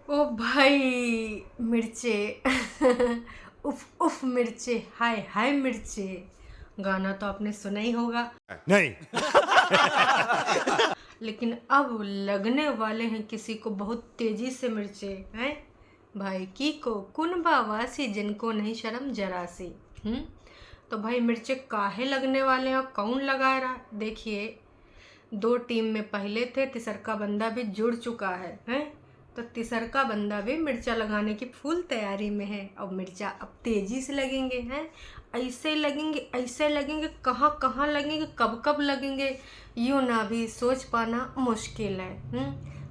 ओ भाई मिर्चे उफ उफ मिर्चे, हाय हाय मिर्चे। गाना तो आपने सुना ही होगा, नहीं। लेकिन अब लगने वाले हैं किसी को बहुत तेजी से मिर्चे हैं। भाई की को कुन बावासी जिनको नहीं शर्म जरा सी। तो भाई मिर्चे काहे लगने वाले हैं और कौन लगा रहा, देखिए। दो टीम में पहले थे, तीसरका बंदा भी जुड़ चुका है। तो तीसरका बंदा भी मिर्चा लगाने की फुल तैयारी में है। अब मिर्चा अब तेजी से लगेंगे हैं, ऐसे लगेंगे, कहाँ कहाँ लगेंगे, कब कब लगेंगे, यूँ ना भी सोच पाना मुश्किल है।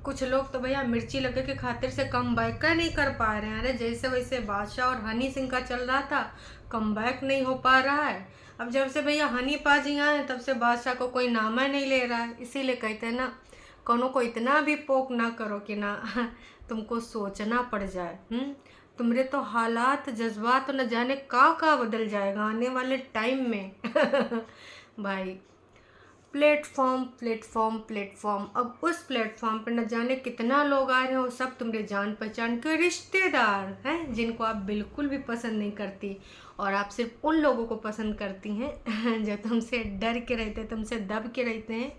कुछ लोग तो भैया मिर्ची लगे के खातिर से कम बैक नहीं कर पा रहे हैं। अरे जैसे वैसे बादशाह और हनी सिंह का चल रहा था, कम बैक नहीं हो पा रहा है। अब जब से भैया हनी पाजी आए तब से बादशाह को कोई नाम नहीं ले रहा है। इसीलिए कहते हैं ना, कोनो को इतना भी पोक ना करो कि ना तुमको सोचना पड़ जाए। तुम्हारे तो हालात जज्बात तो न जाने का बदल जाएगा आने वाले टाइम में भाई प्लेटफॉर्म प्लेटफॉर्म प्लेटफॉर्म, अब उस प्लेटफॉर्म पर न जाने कितना लोग आ रहे हैं। वो सब तुम्हारे जान पहचान के रिश्तेदार हैं जिनको आप बिल्कुल भी पसंद नहीं करती, और आप सिर्फ उन लोगों को पसंद करती हैं जो तुमसे डर के रहते हैं, तुमसे दब के रहते हैं,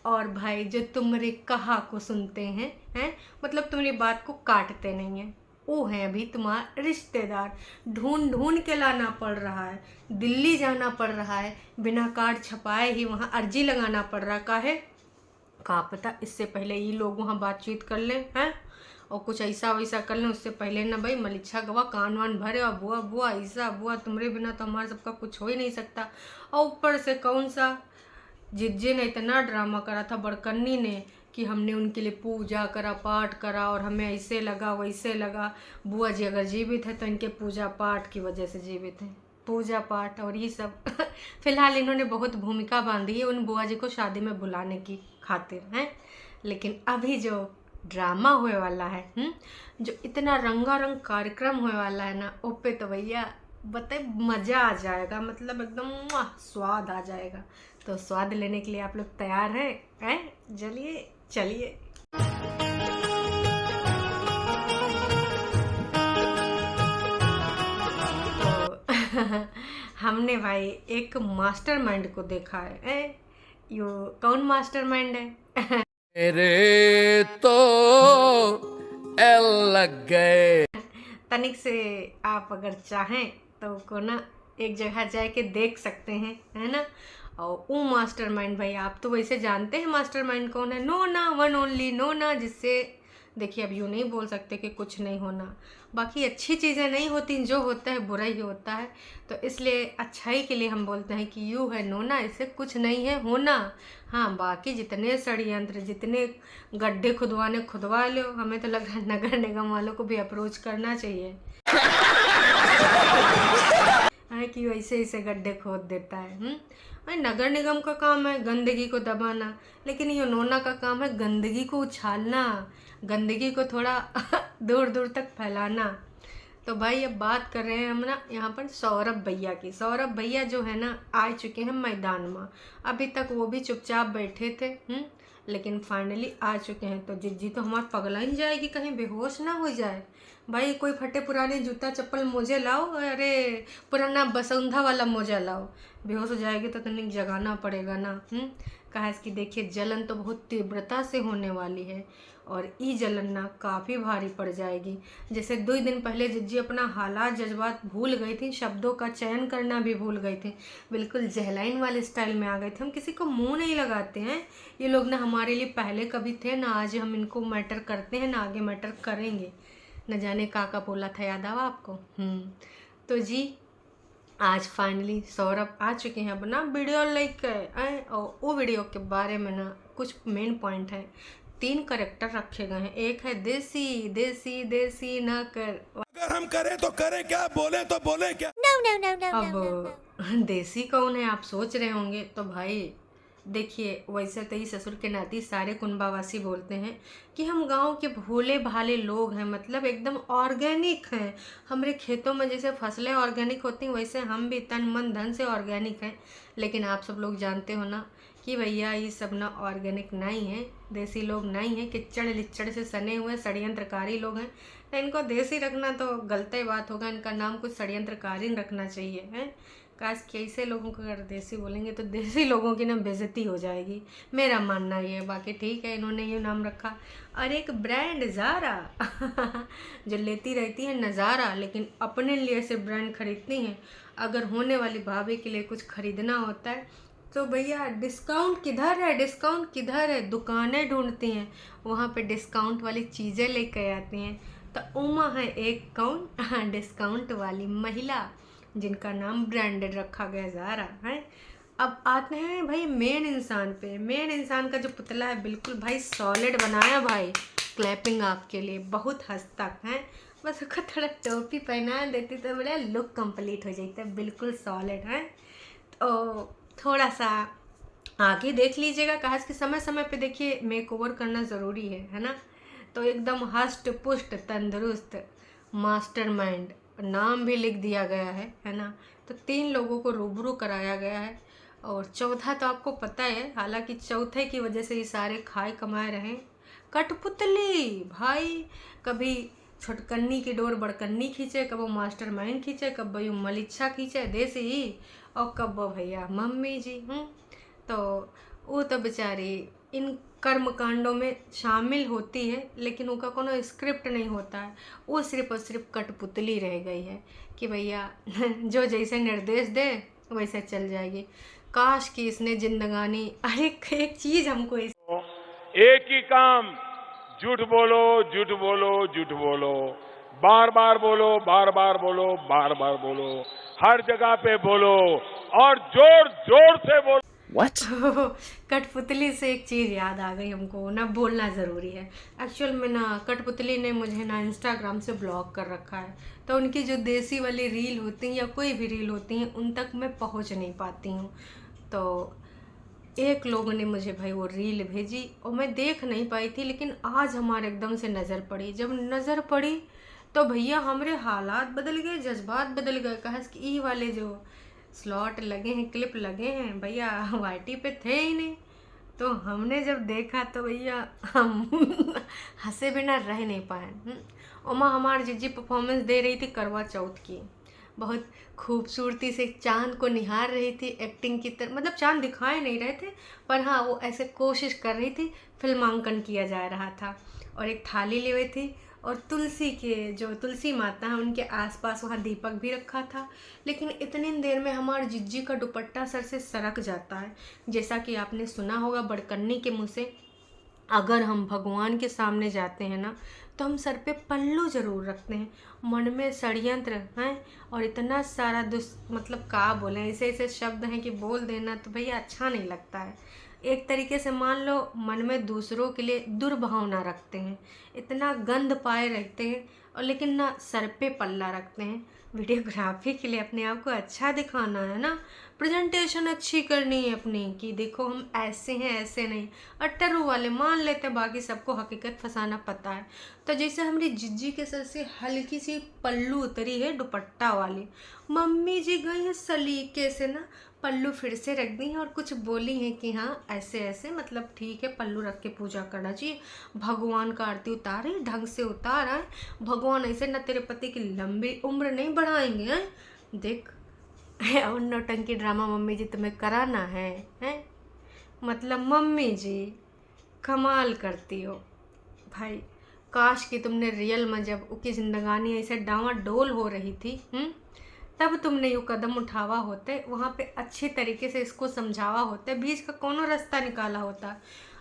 और भाई जो तुम्हारे कहा को सुनते हैं, मतलब तुम्हारी बात को काटते नहीं हैं। वो हैं अभी तुम्हारा रिश्तेदार। ढूंढ ढूंढ के लाना पड़ रहा है, दिल्ली जाना पड़ रहा है, बिना कार्ड छपाए ही वहाँ अर्जी लगाना पड़ रहा। काहे का पता इससे पहले ये लोग वहाँ बातचीत कर लें हैं, और कुछ ऐसा वैसा कर लें उससे पहले ना भाई मलिच्छा गवा कान वान भरे, और बुआ बुआ ऐसा बुआ, तुम्हारे बिना तो हमारा सबका कुछ हो ही नहीं सकता। और ऊपर से कौन सा जिज्जे ने इतना ड्रामा करा था बड़कन्नी ने कि हमने उनके लिए पूजा करा, पाठ करा, और हमें ऐसे लगा वैसे लगा। बुआ जी अगर जीवित है तो इनके पूजा पाठ की वजह से जीवित हैं, पूजा पाठ और ये सब फिलहाल इन्होंने बहुत भूमिका बांधी है उन बुआ जी को शादी में बुलाने की खातिर हैं। लेकिन अभी जो ड्रामा होए वाला है, जो इतना रंगारंग कार्यक्रम होए वाला है ना, उस पे तो भैया बताए मज़ा आ जाएगा, मतलब एकदम स्वाद आ जाएगा। तो स्वाद लेने के लिए आप लोग तैयार हैं? चलिए चलिए। तो हमने भाई एक मास्टरमाइंड को देखा है। यो कौन मास्टरमाइंड है? मेरे तो एल लग गए। तनिक से आप अगर चाहें तो को ना एक जगह जाके देख सकते हैं, है ना। और वो मास्टरमाइंड भाई आप तो वैसे जानते हैं मास्टरमाइंड कौन है, नोना, वन ओनली नोना। जिससे देखिए अब यूँ नहीं बोल सकते कि कुछ नहीं होना, बाकी अच्छी चीज़ें नहीं होती, जो होता है बुरा ही होता है। तो इसलिए अच्छाई के लिए हम बोलते हैं कि यू है नोना, इससे कुछ नहीं है होना। हाँ बाकी जितने षड्यंत्र, जितने गड्ढे खुदवाने खुदवा लो। हमें तो लग रहा है नगर निगम वालों को भी अप्रोच करना चाहिए है कि वैसे ऐसे गड्ढे खोद देता है। भाई नगर निगम का काम है गंदगी को दबाना, लेकिन ये नोना का काम है गंदगी को उछालना, गंदगी को थोड़ा दूर दूर तक फैलाना। तो भाई अब बात कर रहे हैं हम ना यहाँ पर सौरभ भैया की। सौरभ भैया जो है ना आ चुके हैं मैदान में। अभी तक वो भी चुपचाप बैठे थे, लेकिन फाइनली आ चुके हैं। तो जिज्जी तो हमारा पगला ही जाएगी, कहीं बेहोश ना हो जाए। भाई कोई फटे पुराने जूता चप्पल मोजे लाओ, अरे पुराना बसंधा वाला मोजा लाओ, बेहोश हो जाएगी तो तनिक जगाना पड़ेगा ना। कहा इसकी देखिए जलन तो बहुत तीव्रता से होने वाली है, और ई जलन ना काफ़ी भारी पड़ जाएगी। जैसे 2 दिन पहले जिज्जी अपना हालात जज्बात भूल गई थी, शब्दों का चयन करना भी भूल गए थे, बिल्कुल जहलाइन वाले स्टाइल में आ गए थे। हम किसी को मुंह नहीं लगाते हैं, ये लोग ना हमारे लिए पहले कभी थे ना, आज हम इनको मैटर करते हैं ना आगे मैटर करेंगे। न जाने का बोला था, याद आवा आपको? तो जी आज फाइनली सौरभ आ चुके हैं अपना वीडियो लेकर, और वो वीडियो के बारे में ना कुछ मेन पॉइंट है। 3 करेक्टर रखे गए हैं। एक है देसी देसी देसी ना कर, अगर हम करें तो करें क्या, बोले तो बोले क्या। अब देसी कौन है आप सोच रहे होंगे। तो भाई देखिए वैसे तो ही ससुर के नाती सारे कुंबावासी बोलते हैं कि हम गांव के भोले भाले लोग हैं, मतलब एकदम ऑर्गेनिक हैं। हमारे खेतों में जैसे फसलें ऑर्गेनिक होती हैं वैसे हम भी तन मन धन से ऑर्गेनिक हैं। लेकिन आप सब लोग जानते हो ना कि भैया ये सब ना ऑर्गेनिक नहीं है, देसी लोग नहीं है, किच्चड़ लिच्चड़ से सने हुए षड्यंत्रकारी लोग हैं। तो इनको देसी रखना तो गलत ही बात होगा, इनका नाम कुछ षड्यंत्रकारी रखना चाहिए है। काश कि ऐसे लोगों को अगर देसी बोलेंगे तो देसी लोगों की ना बेइज्जती हो जाएगी, मेरा मानना ये है। बाकी ठीक है, इन्होंने ये नाम रखा। और एक ब्रांड ज़ारा जो लेती रहती है नज़ारा, लेकिन अपने लिए से ब्रांड खरीदती हैं। अगर होने वाली भाभी के लिए कुछ खरीदना होता है तो भैया डिस्काउंट किधर है, डिस्काउंट किधर है, दुकानें ढूंढती हैं, वहाँ पे डिस्काउंट वाली चीज़ें लेकर आती हैं। तो उमा है एक कौन डिस्काउंट वाली महिला, जिनका नाम ब्रांडेड रखा गया ज़ारा है। अब आते हैं भाई मेन इंसान पे। मेन इंसान का जो पुतला है बिल्कुल भाई सॉलिड बनाया भाई, क्लैपिंग आपके लिए, बहुत हद तक है। बस उसको थोड़ा टोपी पहना देती तो बड़ा लुक कंप्लीट हो जाता है, बिल्कुल सॉलिड है। तो थोड़ा सा आगे देख लीजिएगा, कहा कि समय समय पे देखिए मेक ओवर करना ज़रूरी है ना। तो एकदम हष्ट पुष्ट तंदुरुस्त मास्टरमाइंड नाम भी लिख दिया गया है ना। तो 3 लोगों को रूबरू कराया गया है, और चौथा तो आपको पता है, हालांकि चौथे की वजह से ये सारे खाए कमाए रहे। कठपुतली भाई, कभी छोटकन्नी की डोर बड़कन्नी खींचे, कब वो मास्टरमाइंड खींचे, कब वो मलिच्छा खींचे देसी, और कब वो भैया मम्मी जी। तो वो तो बेचारी इन कर्म कांडों में शामिल होती है, लेकिन उनका कोनो स्क्रिप्ट नहीं होता है, वो सिर्फ और सिर्फ कठपुतली रह गई है कि भैया जो जैसे निर्देश दे वैसे चल जाएगी। काश कि इसने जिंदगानी, अरे एक चीज़ हमको एक ही काम, झूठ बोलो झूठ बोलो झूठ बोलो, बार बार बोलो बार बार बोलो बार बार बोलो, हर जगह पे बोलो और जोर जोर से बोलो। What? कठपुतली से एक चीज़ याद आ गई, हमको ना बोलना ज़रूरी है। एक्चुअल में ना कठपुतली ने मुझे ना इंस्टाग्राम से ब्लॉक कर रखा है, तो उनकी जो देसी वाली रील होती हैं या कोई भी रील होती हैं उन तक मैं पहुंच नहीं पाती हूँ। तो एक लोगों ने मुझे भाई वो रील भेजी और मैं देख नहीं पाई थी, लेकिन आज हमारे एकदम से नज़र पड़ी। जब नज़र पड़ी तो भैया हमारे हालात बदल गए, जज्बात बदल गए। कहा कि ई वाले जो स्लॉट लगे हैं, क्लिप लगे हैं भैया, वाईटी पे थे ही नहीं। तो हमने जब देखा तो भैया हम हंसे बिना रह नहीं पाए। उमा हमारी जिज्जी परफॉर्मेंस दे रही थी करवा चौथ की, बहुत खूबसूरती से चांद को निहार रही थी एक्टिंग की तरह, मतलब चांद दिखाए नहीं रहे थे पर हाँ वो ऐसे कोशिश कर रही थी, फिल्मांकन किया जा रहा था। और एक थाली ले हुई थी, और तुलसी के जो तुलसी माता हैं उनके आसपास वहाँ दीपक भी रखा था। लेकिन इतनी देर में हमारे जिज्जी का दुपट्टा सर से सरक जाता है। जैसा कि आपने सुना होगा बड़कन्नी के मुँह से, अगर हम भगवान के सामने जाते हैं ना तो हम सर पे पल्लू ज़रूर रखते हैं, मन में षड्यंत्र हैं और इतना सारा मतलब का बोलें, ऐसे ऐसे शब्द हैं कि बोल देना तो भैया अच्छा नहीं लगता है। एक तरीके से मान लो मन में दूसरों के लिए दुर्भावना रखते हैं, इतना गंद पाए रखते हैं, और लेकिन ना सर पे पल्ला रखते हैं। वीडियोग्राफी के लिए अपने आप को अच्छा दिखाना है ना, प्रेजेंटेशन अच्छी करनी है अपनी कि देखो हम ऐसे हैं ऐसे नहीं, अट्टरू वाले मान लेते हैं, बाकी सबको हकीकत फंसाना पता है। तो जैसे हमारी जिज्जी के सर से हल्की सी पल्लू उतरी है दुपट्टा वाली, मम्मी जी गई हैं सलीके से ना पल्लू फिर से रख दी हैं और कुछ बोली हैं कि हाँ ऐसे ऐसे, मतलब ठीक है पल्लू रख के पूजा करना चाहिए, भगवान का आरती उतारे ढंग से उतार आए, भगवान ऐसे न तेरे पति की लंबी उम्र नहीं बढ़ाएंगे हैं, देख और नौटंकी ड्रामा मम्मी जी तुम्हें कराना है मतलब मम्मी जी कमाल करती हो भाई। काश कि तुमने रियल में जब उसकी जिंदगानी ऐसे डावाडोल हो रही थी तब तुमने ये कदम उठावा होते, वहाँ पे अच्छे तरीके से इसको समझावा होते, बीच का कोनो रास्ता निकाला होता।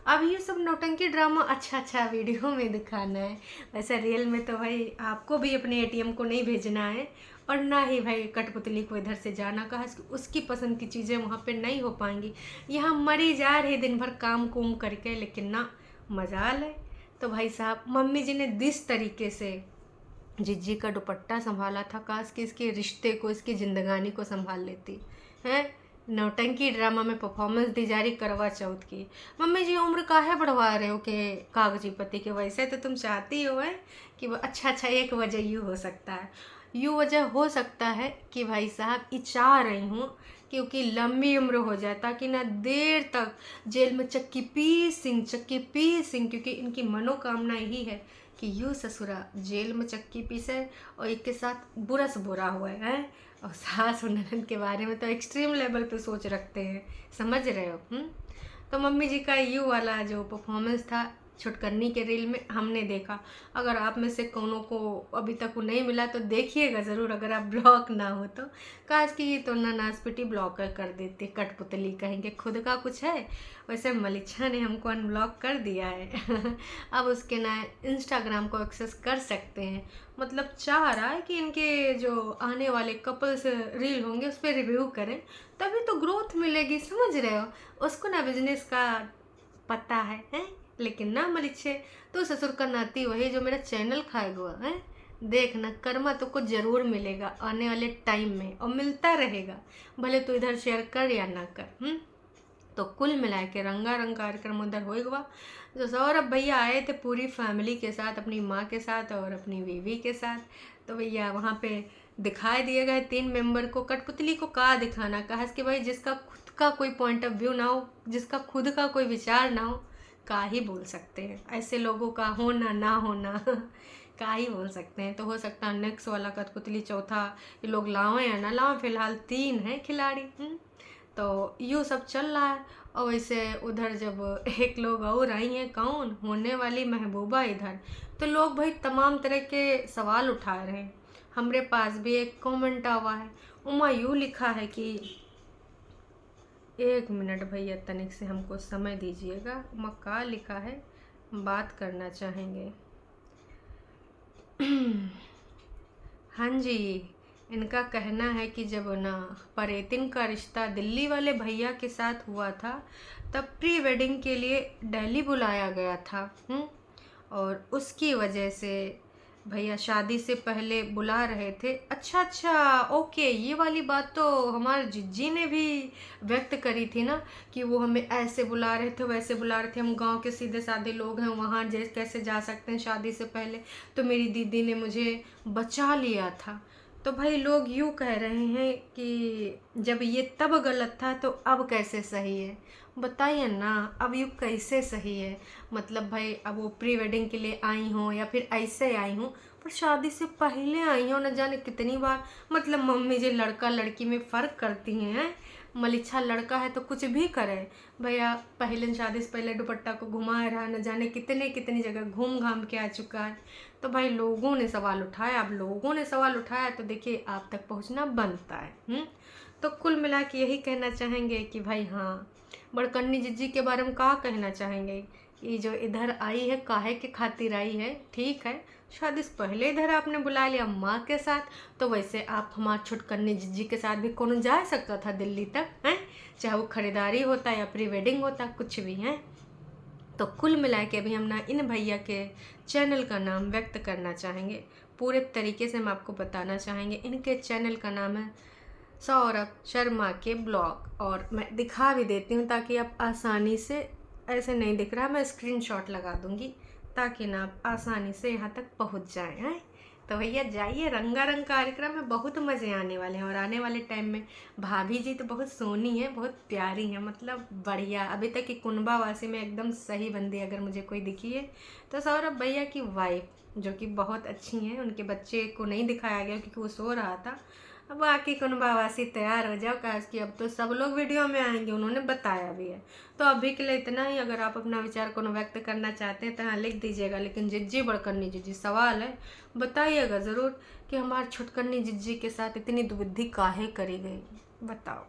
अब ये सब नौटंकी ड्रामा अच्छा वीडियो में दिखाना है, वैसे रियल में तो भाई आपको भी अपने एटीएम को नहीं भेजना है और ना ही भाई कठपुतली को इधर से जाना। कहा उसकी पसंद की चीज़ें वहाँ पे नहीं हो पाएंगी, यहाँ मरी जा रही दिन भर काम कुम करके, लेकिन ना मजाल है। तो भाई साहब मम्मी जी ने जिस तरीके से जिज्जी का दुपट्टा संभाला था, काश कि इसके रिश्ते को इसकी जिंदगानी को संभाल लेती हैं। नौटंकी ड्रामा में परफॉर्मेंस दी जा रही करवा चौथ की। मम्मी जी उम्र काहे बढ़वा रहे हो कि कागजी पति के, वैसे तो तुम चाहती हो है कि वो अच्छा एक वजह यूँ हो सकता है, यूँ वजह हो सकता है कि भाई साहब ये चाह रही हूँ क्योंकि लंबी उम्र हो जाए, ताकि ना देर तक जेल में चक्की पीसिंग, क्योंकि इनकी मनोकामना यही है कि यूँ ससुरा जेल में चक्की पीसे और एक के साथ बुरा से बुरा हुआ है। और सास और ननद के बारे में तो एक्सट्रीम लेवल पे सोच रखते हैं, समझ रहे हो। तो मम्मी जी का यू वाला जो परफॉर्मेंस था छुटकन्नी के रील में हमने देखा। अगर आप में से कोनो को अभी तक वो नहीं मिला तो देखिएगा ज़रूर, अगर आप ब्लॉक ना हो तो। काश कि ये तो ना नासपिटी ब्लॉक कर देती, कठपुतली कहेंगे, खुद का कुछ है। वैसे मलिच्छा ने हमको अनब्लॉक कर दिया है अब उसके ना इंस्टाग्राम को एक्सेस कर सकते हैं। मतलब चाह रहा है कि इनके जो आने वाले कपल्स रील होंगे उस पर रिव्यू करें, तभी तो ग्रोथ मिलेगी, समझ रहे हो। उसको ना बिजनेस का पता है? लेकिन ना मलिच्छे, तो ससुर का नाती वही जो मेरा चैनल खाएगा है। देखना कर्मा तो कुछ ज़रूर मिलेगा आने वाले टाइम में, और मिलता रहेगा, भले तो इधर शेयर कर या ना कर। तो कुल मिला के रंगारंग कार्यक्रम उधर होगा। जो सौरभ भैया आए थे पूरी फैमिली के साथ, अपनी माँ के साथ और अपनी बीवी के साथ। तो भैया वहाँ पे दिखाई दिए गए 3 मेंबर को। कठपुतली को कहा दिखाना, कहा कि भाई जिसका खुद का कोई पॉइंट ऑफ व्यू ना हो, जिसका खुद का कोई विचार ना हो, का ही बोल सकते हैं। ऐसे लोगों का होना ना होना का ही बोल सकते हैं। तो हो सकता है नेक्स्ट वाला कठपुतली चौथा ये लोग लावें या ना लावें, फिलहाल 3 हैं खिलाड़ी। तो यूँ सब चल रहा है। और वैसे उधर जब एक लोग और आई हैं, कौन, होने वाली महबूबा इधर, तो लोग भाई तमाम तरह के सवाल उठा रहे हैं। हमारे पास भी एक कमेंट आवा है, उमा यूँ लिखा है कि 1 मिनट भैया तनिक से हमको समय दीजिएगा। उमा का लिखा है, बात करना चाहेंगे। हाँ जी, इनका कहना है कि जब ना परेतिन का रिश्ता दिल्ली वाले भैया के साथ हुआ था, तब प्री वेडिंग के लिए दिल्ली बुलाया गया था। और उसकी वजह से भैया शादी से पहले बुला रहे थे। अच्छा ओके, ये वाली बात तो हमारे जिज्जी ने भी व्यक्त करी थी ना, कि वो हमें ऐसे बुला रहे थे, वैसे बुला रहे थे, हम गांव के सीधे साधे लोग हैं, वहाँ जैसे कैसे जा सकते हैं शादी से पहले, तो मेरी दीदी ने मुझे बचा लिया था। तो भाई लोग यूँ कह रहे हैं कि जब ये तब गलत था तो अब कैसे सही है, बताइए ना, अब ये कैसे सही है। मतलब भाई अब वो प्री वेडिंग के लिए आई हों या फिर ऐसे आई हों, पर शादी से पहले आई हों, न जाने कितनी बार। मतलब मम्मी जी लड़का लड़की में फ़र्क करती हैं। मलिच्छा लड़का है तो कुछ भी करे, भैया पहले शादी से पहले दुपट्टा को घुमा रहा, न जाने कितनी जगह घूम घाम के आ चुका है। तो भाई लोगों ने सवाल उठाया, अब लोगों ने सवाल उठाया तो देखिए आप तक पहुंचना बनता है। तो कुल मिला के यही कहना चाहेंगे कि भाई हाँ, बड़कन्नी जिज्जी के बारे में क्या कहना चाहेंगे। ये जो इधर आई है काहे के खातिर आई है, ठीक है, शादी से पहले इधर आपने बुला लिया माँ के साथ, तो वैसे आप हमारे छुटकन्नी जिज्जी के साथ भी कौन जा सकता था दिल्ली तक, हैं, चाहे वो खरीदारी होता या प्री वेडिंग होता, कुछ भी है। तो कुल मिला के अभी हम ना इन भैया के चैनल का नाम व्यक्त करना चाहेंगे, पूरे तरीके से हम आपको बताना चाहेंगे। इनके चैनल का नाम है सौरभ शर्मा के ब्लॉग, और मैं दिखा भी देती हूँ ताकि आप आसानी से, ऐसे नहीं दिख रहा, मैं स्क्रीनशॉट लगा दूँगी ताकि ना आप आसानी से यहाँ तक पहुँच जाएँ हैं। तो भैया जाइए, रंगारंग कार्यक्रम में बहुत मज़े आने वाले हैं। और आने वाले टाइम में भाभी जी तो बहुत सोनी है, बहुत प्यारी है, मतलब बढ़िया। अभी तक की कुनबावासी में एकदम सही बंदी अगर मुझे कोई दिखी है तो सौरभ भैया की वाइफ, जो कि बहुत अच्छी हैं। उनके बच्चे को नहीं दिखाया गया क्योंकि वो सो रहा था। अब बाकी कुनबावासी तैयार हो जाओ, काश कि अब तो सब लोग वीडियो में आएंगे, उन्होंने बताया भी है। तो अभी के लिए इतना ही। अगर आप अपना विचार को व्यक्त करना चाहते हैं तो हाँ लिख दीजिएगा, लेकिन जिज्जी बड़कन्नी जिज्जी सवाल है, बताइएगा ज़रूर कि हमारे छुटकन्नी जिज्जी के साथ इतनी दुविधि काहे करी गई, बताओ।